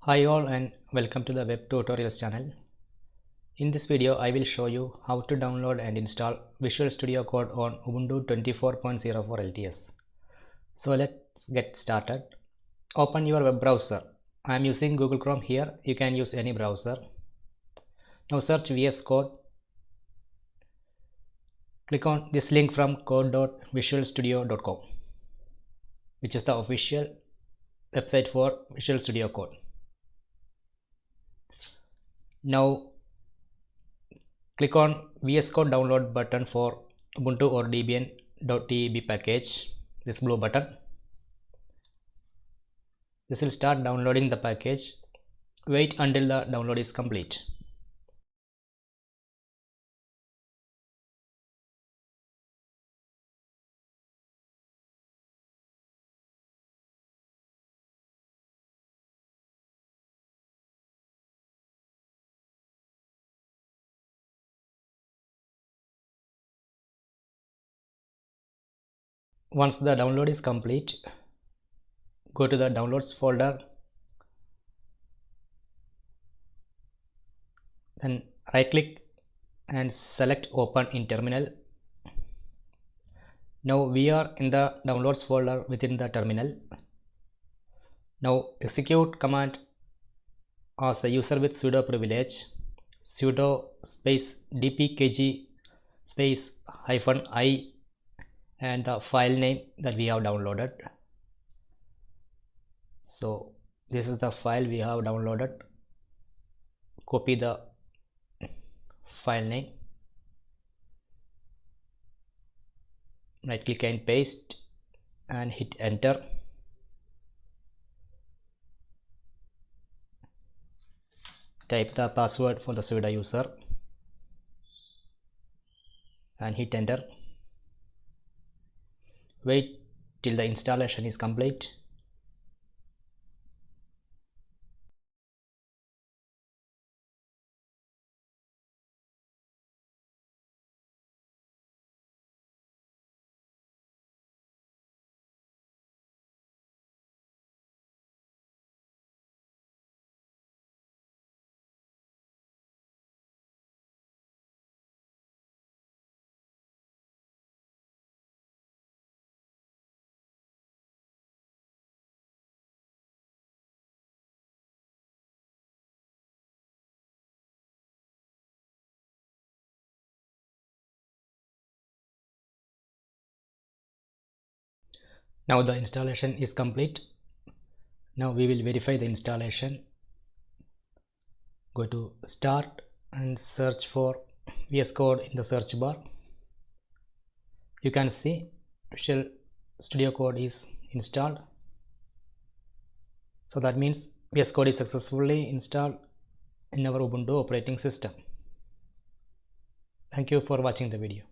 Hi all and welcome to the web tutorials channel. In this video I will show you how to download and install Visual Studio Code on Ubuntu 24.04 LTS. So let's get started. Open your web browser. I am using Google Chrome here. You can use any browser. Now search VS Code. Click on this link from code.visualstudio.com, which is the official website for Visual Studio Code. Now click on VS Code download button for Ubuntu or Debian.deb package, this blue button. This will start downloading the package. Wait until the download is complete. Once the download is complete, go to the downloads folder, then right click and select open in terminal. Now we are in the downloads folder within the terminal. Now execute command as a user with sudo privilege, sudo space dpkg space -i and the file name that we have downloaded. So this is the file we have downloaded. Copy the file name, right click and paste and hit enter. Type the password for the sudo user and hit enter. Wait till the installation is complete. Now the installation is complete. Now we will verify the installation. Go to start and search for VS Code in the search bar. You can see Visual Studio Code is installed. So that means VS Code is successfully installed in our Ubuntu operating system. Thank you for watching the video.